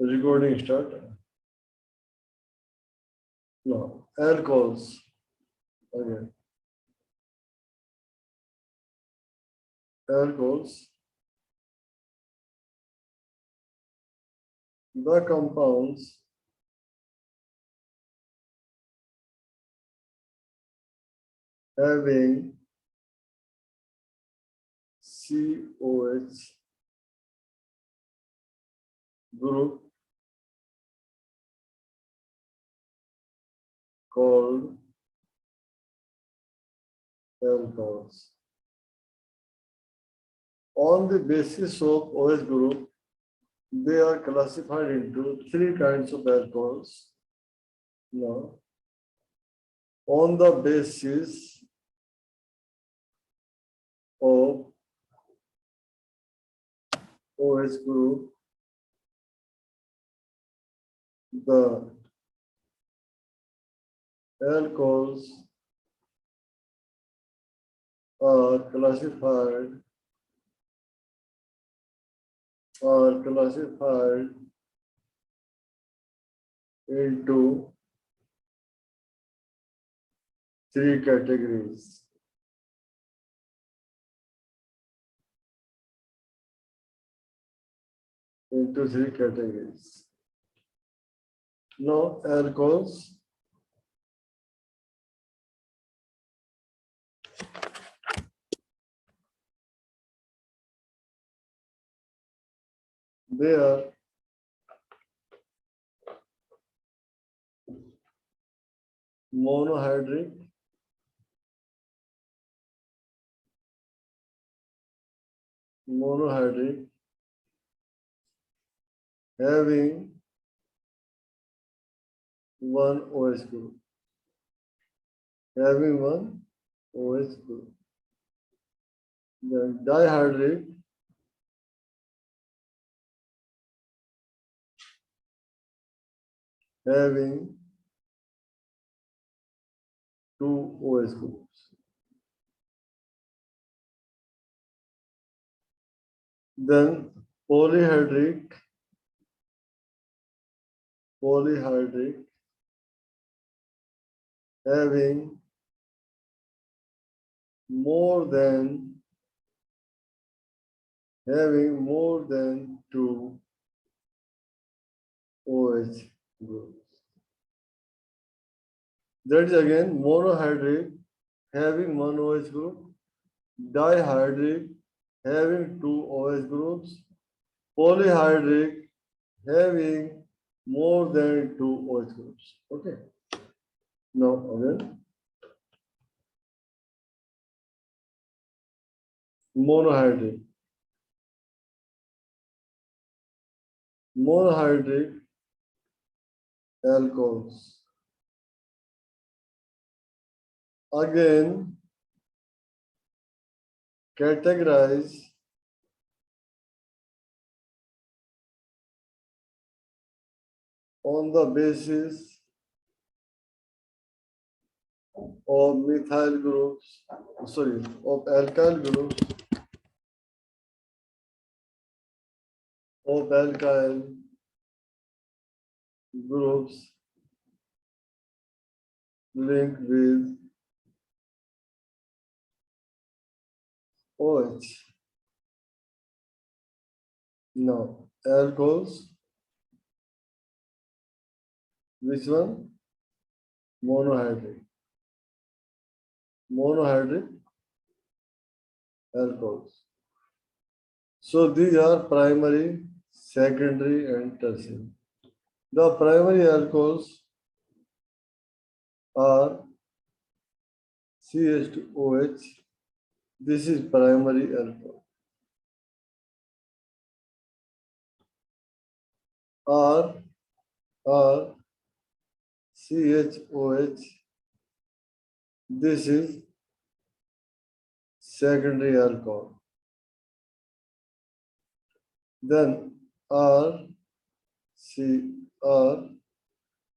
Recording start. No, alcohols. Again. Alcohols. The compounds having COH group called alcohols. On the basis of OH group, they are classified into three kinds of alcohols. Now, on the basis of OH group, the alcohols are classified into three categories. Now, alcohols they are monohydric, having one OH group, Then dihydric, having two OH groups. Then polyhydric, having more than two OH groups. That is again monohydric, having one OH group, dihydric, having two OH groups, polyhydric, having more than two OH groups. Okay. Now again, monohydric alcohols. Again, categorize on the basis of methyl groups, of alkyl groups, linked with OH. Now, alcohols, which one? Monohydric alcohols. So these are primary, secondary, and tertiary. The primary alcohols are CH2OH. This is primary alcohol. Or CHOH. This is secondary alcohol. Then R, C, R,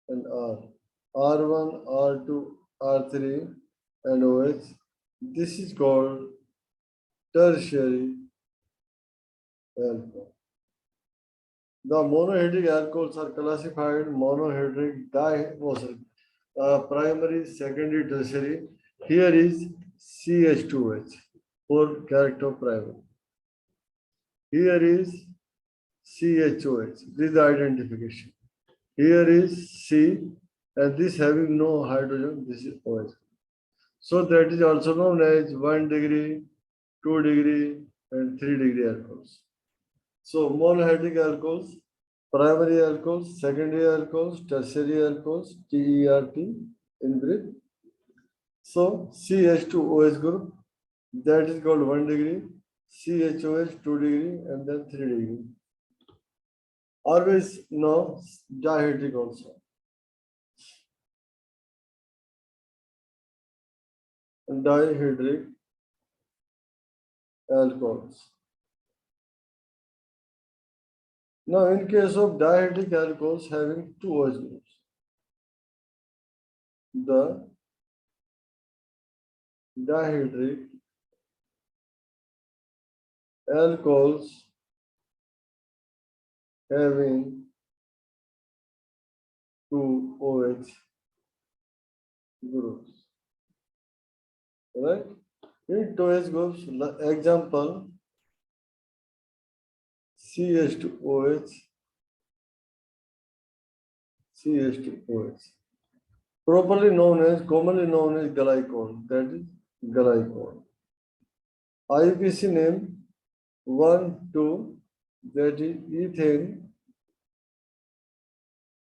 and R. R1, R2, R3, and OH. This is called tertiary alcohol. The monohydric alcohols are classified monohydric primary, secondary, tertiary. Here is CH2H for character primary. Here is CHOH. This is the identification. Here is C, and this having no hydrogen, this is OH. So that is also known as 1 degree, 2 degree, and 3 degree alcohols. So monohydric alcohols, primary alcohols, secondary alcohols, tertiary alcohols, TERT in brief. So CH2OH group, that is called 1 degree, CHOH 2 degree, and then 3 degree. Always know dihydric also. Dihydric alcohols. Now, in case of dihydric alcohols having two OH groups, the dihydric alcohols having two OH groups, right? In two OH groups, example CH2OH, CH2OH, commonly known as glycol, that is glycol. IUPAC name 1, 2, that is ethane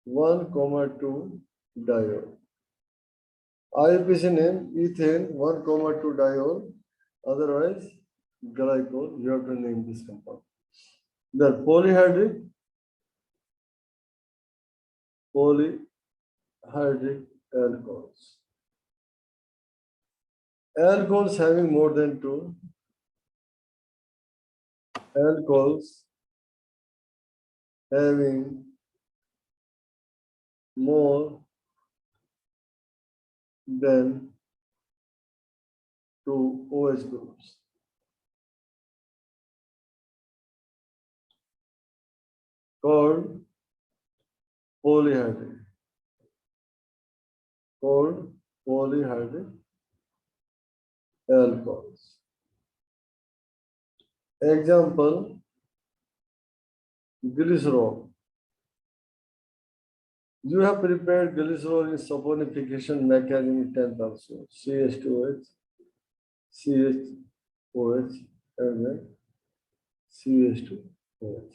1, 2 diol. IUPAC name ethane 1, 2 diol, otherwise glycol. You have to name this compound. The polyhydric alcohols. Alcohols having more than two. Alcohols having more than two OH groups. Called polyhydric. Called polyhydric alcohols. Example, glycerol. You have prepared glycerol in saponification mechanism 10th also. CH2OH, CHOH, and then CH2OH.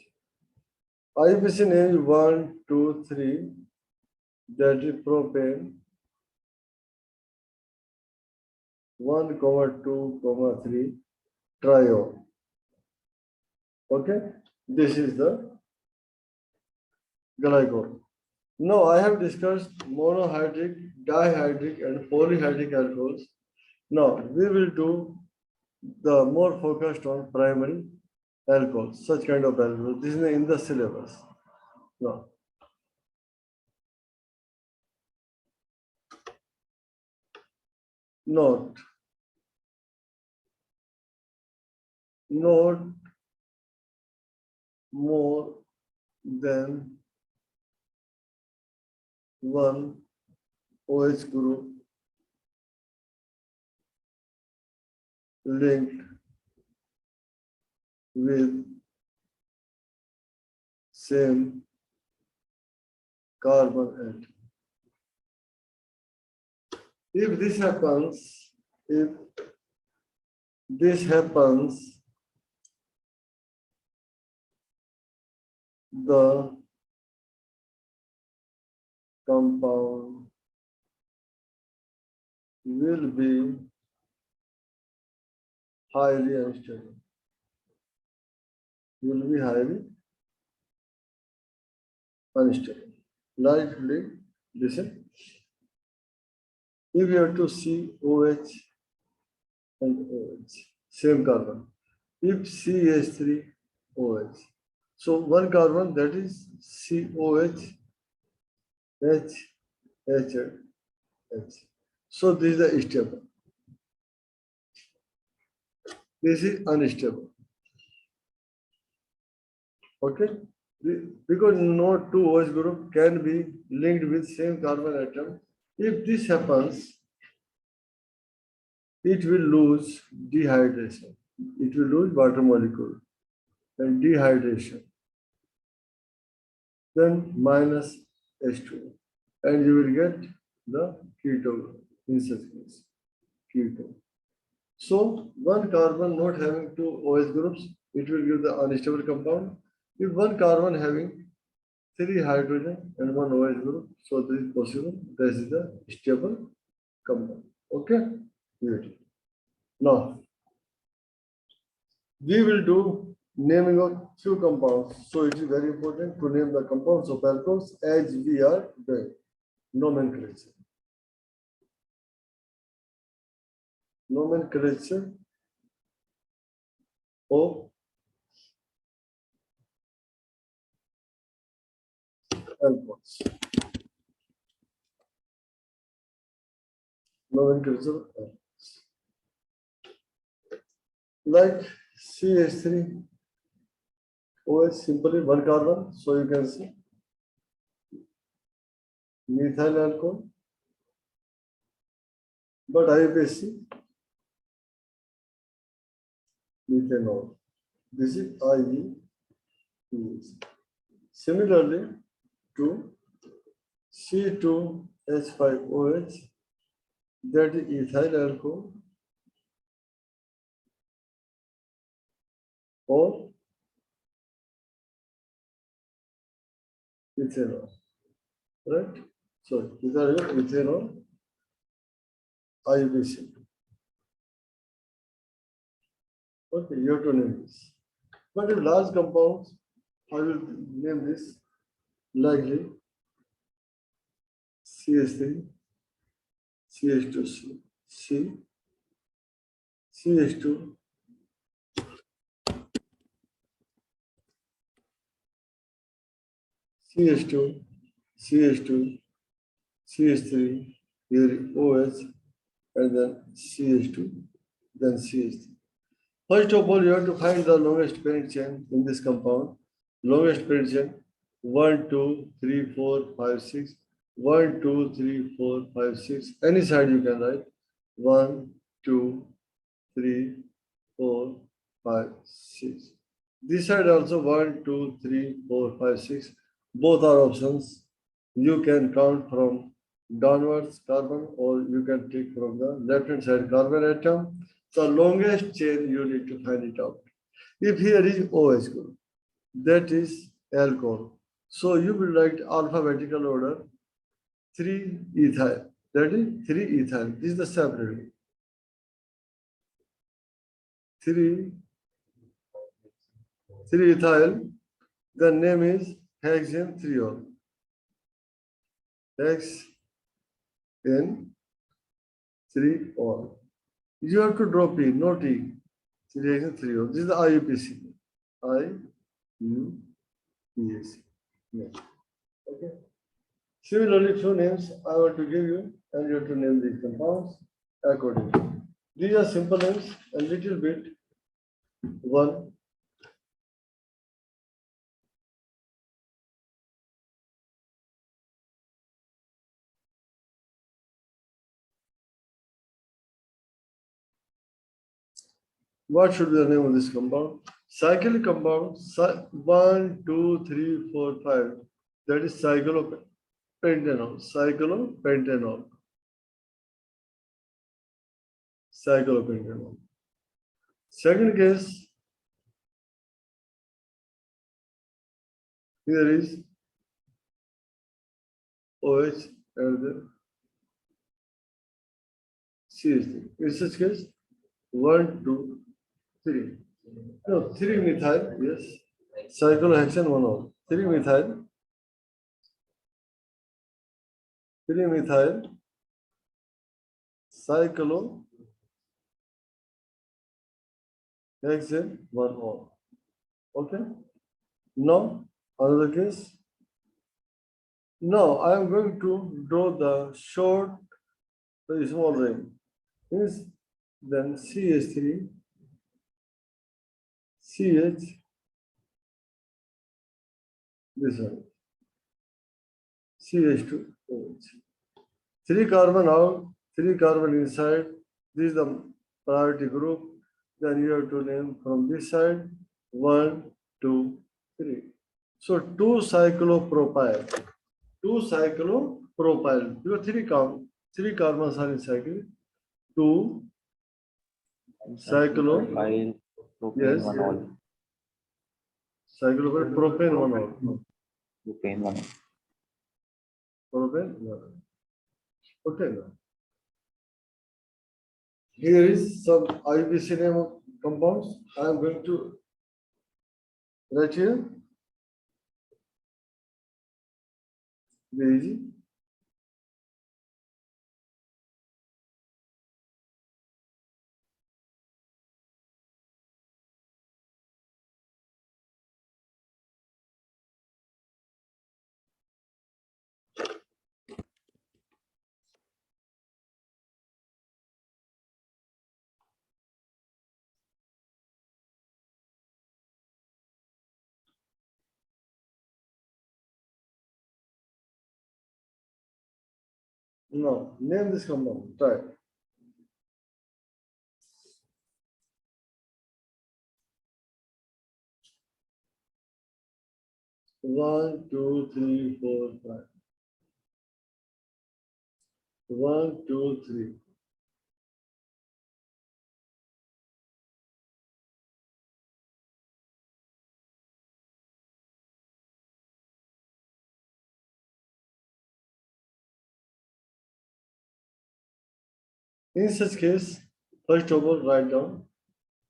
IUPAC name is 1, 2, 3, that is propane 1, 2, 3 triol. Okay, this is the glycol. Now I have discussed monohydric, dihydric, and polyhydric alcohols. Now we will do the more focused on primary alcohols, such kind of alcohols. This is in the syllabus. Now, note more than one OH group linked with same carbon atom. If this happens, the compound will be highly unstable. Will be highly unstable. Likely, listen. If you have to see OH and OH, same carbon. If CH3OH, so one carbon, that is COH, H, H, H. So this is the stable. This is unstable. Okay. Because no two OH group can be linked with same carbon atom. If this happens, it will lose dehydration. It will lose water molecule and dehydration. Then minus H2. And you will get the ketone in such case. Ketone. So one carbon not having two OH groups, it will give the unstable compound. If one carbon having three hydrogen and one OH group, so this is possible. This is the stable compound. Okay? Good. Now we will do naming of few compounds. So it is very important to name the compounds of alcohols as we are doing nomenclature. Nomenclature of alcohols. Nomenclature of alcohols. Like CH3 OH simply one carbon, so you can see methyl alcohol, but IUPAC methanol. This is IUPAC. Similarly to C2H5OH, that is ethyl alcohol or ethanol, right? So these are your ethanol, IUPAC. Okay, you have to name this. But in large compounds, I will name this likely CH3, CH2C, C, CH2, CH2, CH2, CH3, here OH, and then CH2, then CH3. First of all, you have to find the longest parent chain in this compound. Longest parent chain 1, 2, 3, 4, 5, 6. 1, 2, 3, 4, 5, 6. Any side you can write 1, 2, 3, 4, 5, 6. This side also 1, 2, 3, 4, 5, 6. Both are options. You can count from downwards carbon or you can take from the left hand side carbon atom. The longest chain you need to find it out. If here is OH group, that is alcohol. So you will write alphabetical order 3 ethyl. That is 3 ethyl. This is the separate. 3 ethyl. The name is hexene-3-ol. Hexene-3-ol. You have to drop P, no T. 3-hexene-3-ol. This is the IUPAC. IUPAC. Yes. Okay. Similarly, few names I want to give you, and you have to name these compounds accordingly. These are simple names, a little bit. One, what should be the name of this compound? Cyclic compound, 1, 2, 3, 4, 5. That is cyclopentanol. Cyclopentanol. Cyclopentanol. Second case, here is OH and the CH3. In such case, 1, 2, 3. No, 3 methyl, yes. Cyclohexane 1-ol. 3 methyl. 3 methyl. Cyclohexane 1-ol. Okay. Now, another case. Now, I am going to draw the short, the small ring. Means then CH3, CH, This one. CH2OH. 3 carbon out, 3 carbon inside. This is the priority group. Then you have to name from this side 1, 2, 3. So 2 cyclopropyl. 2 cyclopropyl. Because 3 carbons are in cycle. 2 cyclo. Propyl, propane, Yes. one all. Cyclopropane, propane one all. Propane, one all. Propane one all. Okay. Here is some IUPAC name of compounds. I am going to write here. Very easy. No, name this compound. Try. One, two, three, four, five. 1, 2, 3. In such case, first of all, write down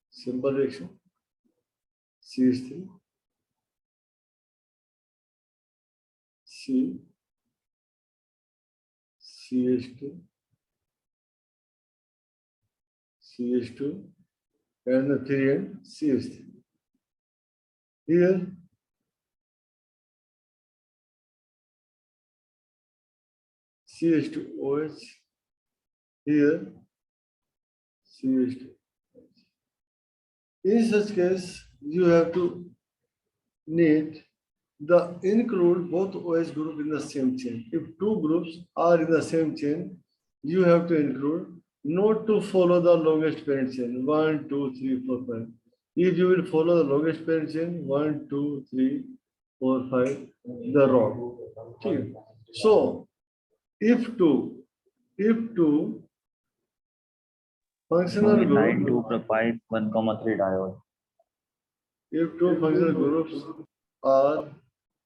simple reaction. CH3, C, CH2, CH2, and the 3 and CH3. Here, CH2OH, here, CH2. In such case, you have to need the include both OH group in the same chain. If 2 groups are in the same chain, you have to include not to follow the longest parent chain 1, 2, 3, 4, 5. If you will follow the longest parent chain 1, 2, 3, 4, 5, the wrong. Okay. So if two functional Methyl group, 2 propyl 1,3 diol. if 2 functional groups are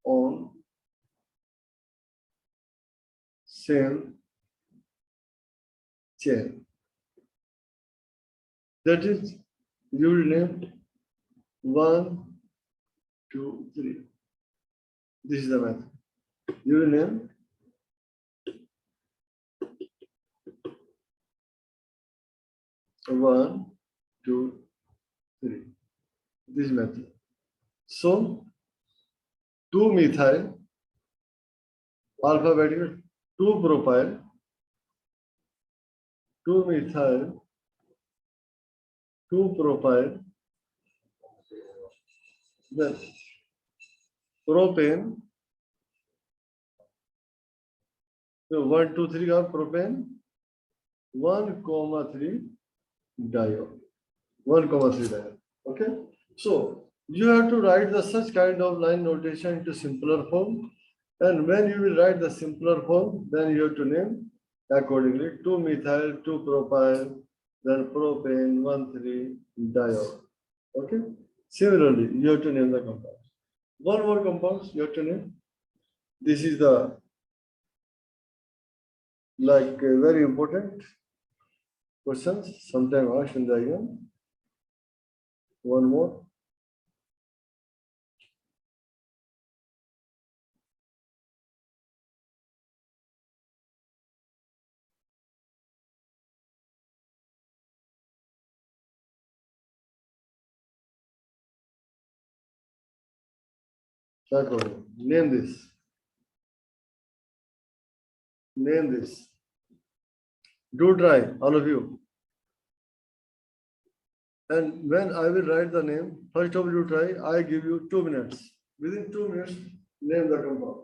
on same chain, that is, you will name 1, 2, 3. This is the method. You will name 1, 2, 3. This method. So 2 methyl, alphabetical, 2 propyl, 2 methyl, 2 propyl, then propane. So 1, 2, 3 are propane, 1,3 diol. 1,3 diol. Okay. So you have to write the such kind of line notation into simpler form. And when you will write the simpler form, then you have to name accordingly 2 methyl, 2 propyl, then propane, 1,3 diol. Okay. Similarly, you have to name the compounds. One more compounds you have to name. This is the very important questions sometime asked in the exam. One more. Name this. Name this. Do try, all of you. And when I will write the name, first of all, you try, I give you 2 minutes. Within 2 minutes, Name the compound.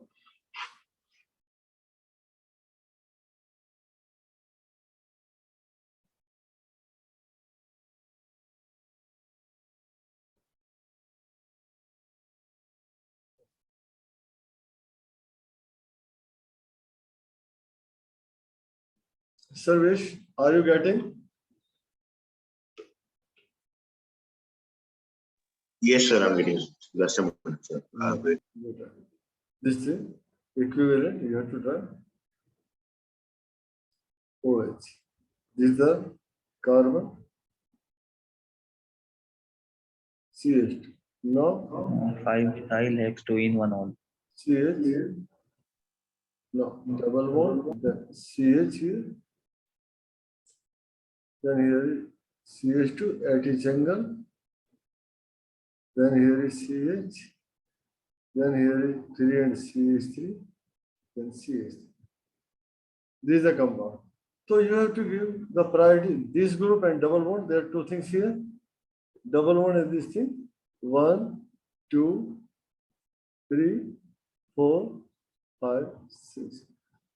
Sarvesh, are you getting? Yes, sir, I'm getting it. Just a moment, sir. Wait. This thing, equivalent, you have to try. OH. This is the carbon. CH. No, 5-methyl hex 2-in-1-ol. CH. No, double bond, then CH here. Then here is CH2 at each angle. Then here is CH. Then here is 3 and CH3. Then CH3. This is the compound. So you have to give the priority. This group and double bond, there are two things here. Double bond is this thing. 1, 2, 3, 4, 5, 6.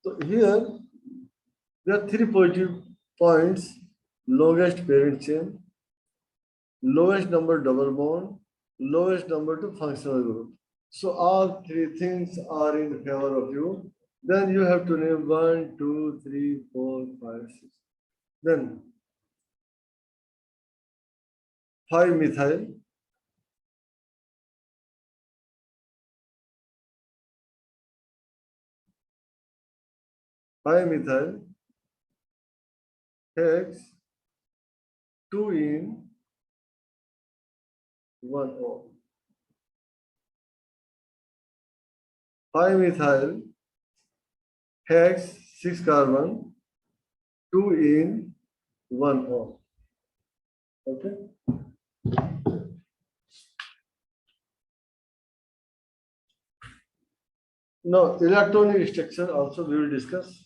So here there are 3 positive points. Lowest parent chain, lowest number double bond, lowest number to functional group. So all 3 things are in favor of you. Then you have to name 1, 2, 3, 4, 5, 6. Then 5-methyl. Methyl hex 2-in-1-O. 5-methyl hex 6 carbon 2-in-1-O. Okay. Now electronic structure also we will discuss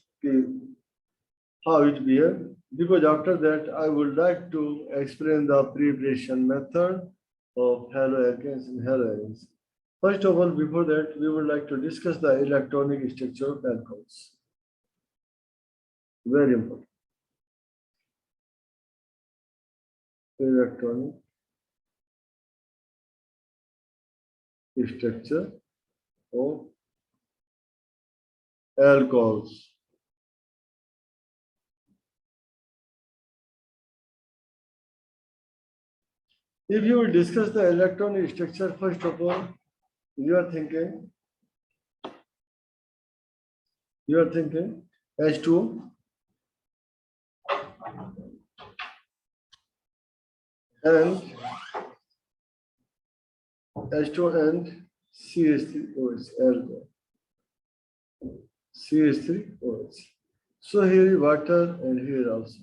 how it behaves, because after that I would like to explain the preparation method of haloalkanes and haloanes. First of all, before that, we would like to discuss the electronic structure of alcohols. Very important. Electronic structure of alcohols. If you will discuss the electronic structure, first of all, you are thinking H2 and CH3OH, alcohol. CH3OH. So here is water and here also.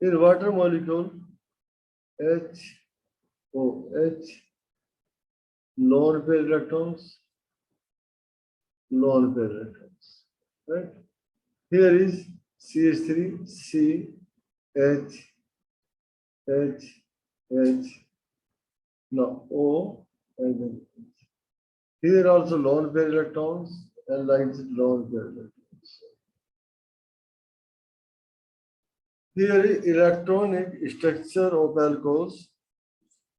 In water molecule, HOH, lone pair electrons, right? Here is CH3, C, H, no, O, and then H. Here also lone pair electrons and like this lone pair electrons. Here is electronic structure of alcohols.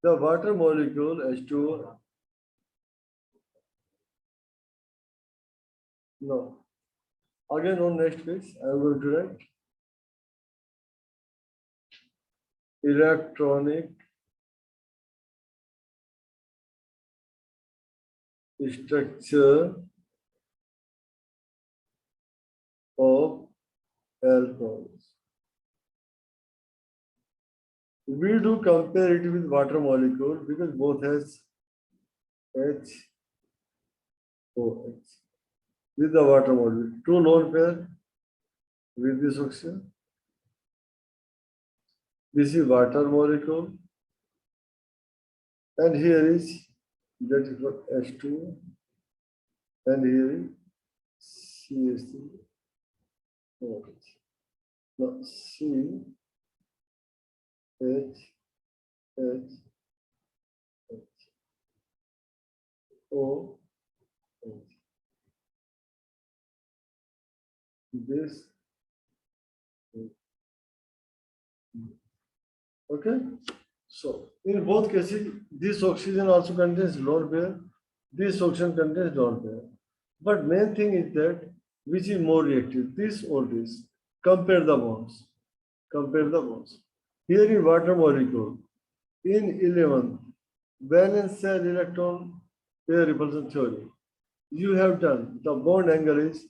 The water molecule H2O. No. Again on next page, I am going to write electronic structure of alcohols. We do compare it with water molecule because both has HOH with the water molecule. 2 lone pair with this oxygen. This is water molecule. And here is that is what H2 and here is CH3OH. Now C H O H. this. Okay. So in both cases, this oxygen also contains lone pair. This oxygen contains lone pair. But main thing is that which is more reactive, this or this. Compare the bonds. Compare the bonds. Here in water molecule, in 11, valence shell electron pair repulsion theory. You have done the bond angle is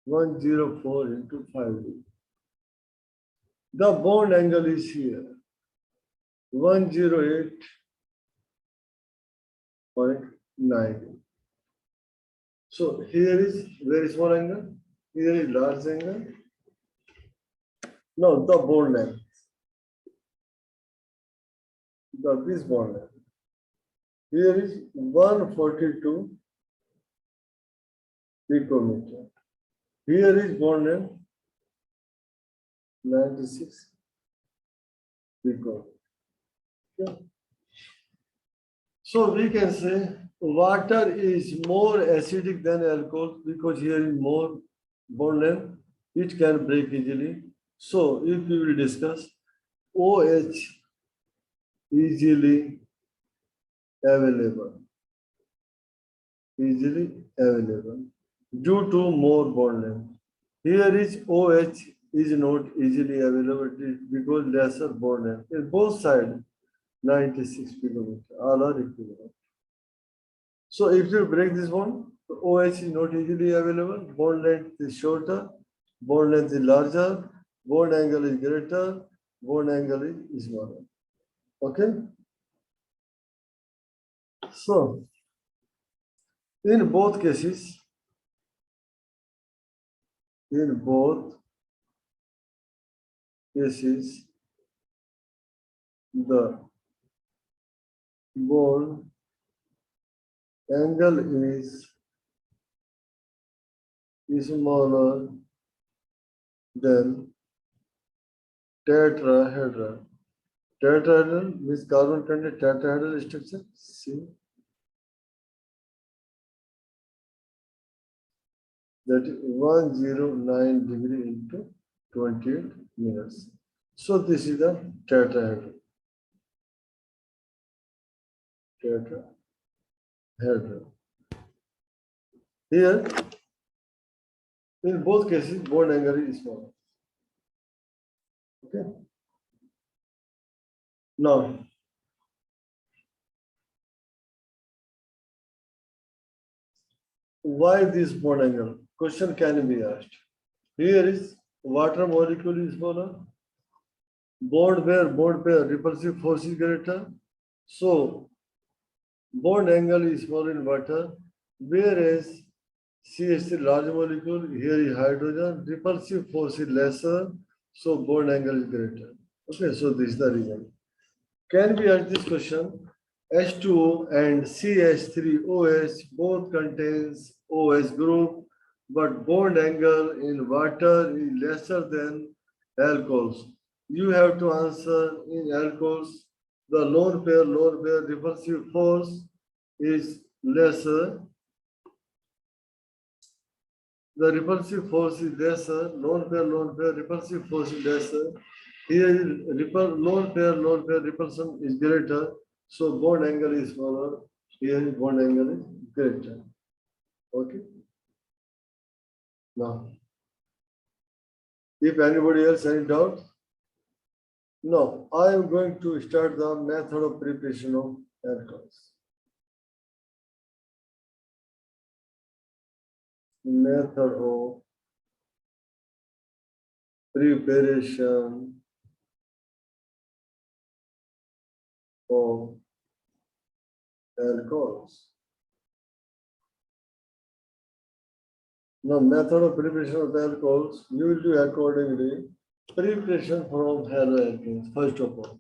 104 into 5d. The bond angle is here 108.9. So here is very small angle, here is large angle. No, the bond length. This bond length. Here is 142 picometer. Here is bond length 96 picometer. Okay. So we can say water is more acidic than alcohol because here is more bond length. It can break easily. So if we will discuss OH easily available, due to more bond length. Here is OH is not easily available because lesser bond length. In both sides, 96 picometer, all are equivalent. So if you break this bond, OH is not easily available, bond length is shorter, bond length is larger, bond angle is greater, bond angle is smaller. Okay? So, in both cases, the bond angle is smaller than tetrahedral. Tetrahedral means carbon contains tetrahedral structure. See, that is 109 degree into 28 minutes. So this is the tetrahedral. Tetrahedral. Here, in both cases, bond angle is small. Okay. Now, why this bond angle? Question can be asked. Here is water molecule is smaller. Bond pair, repulsive force is greater. So, bond angle is smaller in water, whereas CH3 large molecule, here is hydrogen, repulsive force is lesser, so bond angle is greater. Okay, so this is the reason. Can we ask this question? H2O and CH3OH both contains OH group, but bond angle in water is lesser than alcohols. You have to answer in alcohols, the lone pair repulsive force is lesser. The repulsive force is lesser, lone pair repulsive force is lesser. Here lone pair repulsion is greater, so bond angle is smaller. Here bond angle is greater. Okay. Now, if anybody else any doubt, no, I am going to start the method of preparation of alcohols. Method of preparation of alcohols. Now, method of preparation of alcohols, you will do accordingly. Preparation from haloalkanes, first of all.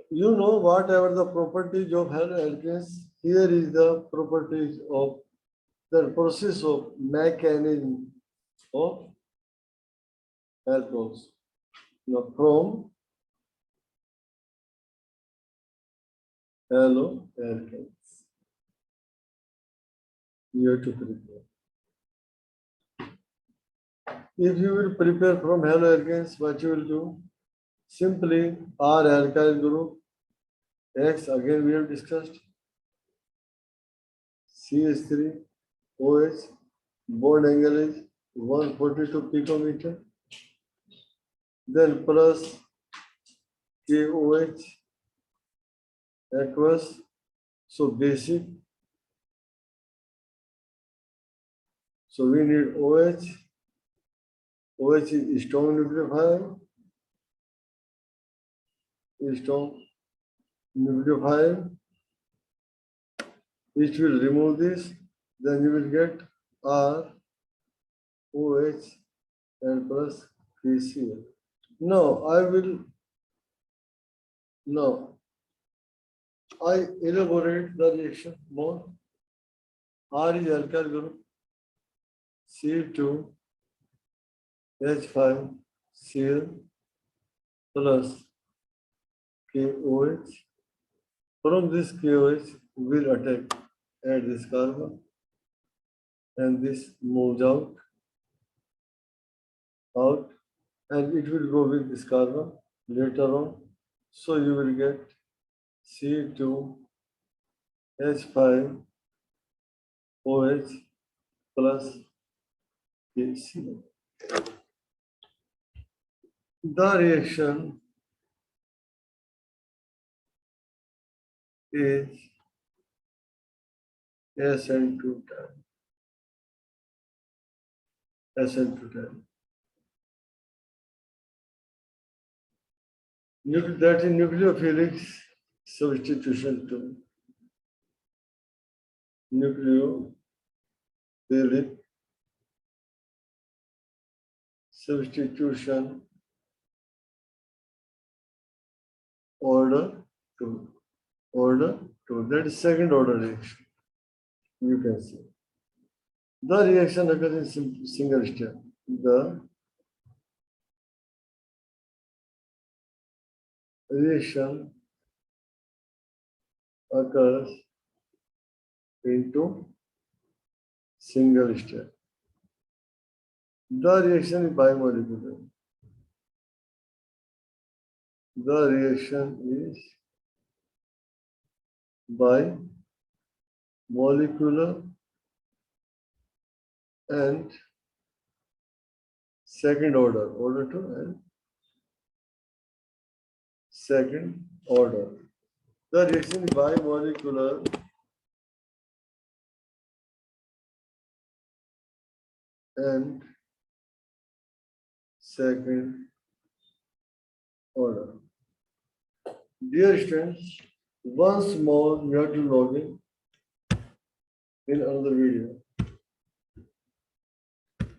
You know whatever the properties of haloalkanes, here is the properties of the process of mechanism of alcohols. Now, from haloalkanes, you have to prepare. If you will prepare from haloalkanes, what you will do? Simply R alkyl group, X again we have discussed, CH3, OH, bond angle is 142 picometer, then plus KOH, aqueous, so basic. So we need OH. OH is strong nucleophile. Strong nucleophile. Which will remove this, then you will get R, OH, and plus KCl. No, I elaborate the reaction more. R is alkyl group, C2, H5, Cl plus KOH. From this KOH, will attack at this carbon, and this moves out, and it will go with this carbon later on. So you will get C2, H5, OH plus KCl. The reaction is SN2 time. SN2 time. That is nucleophilic substitution to nucleophilic substitution order 2. That is second order reaction. You can see. The reaction occurs in single step. The reaction occurs into single step. The reaction is bimolecular. The reaction is bimolecular and second order, order 2 and second order. The reaction is bimolecular and second order. Dear students, once more you have to log in another video.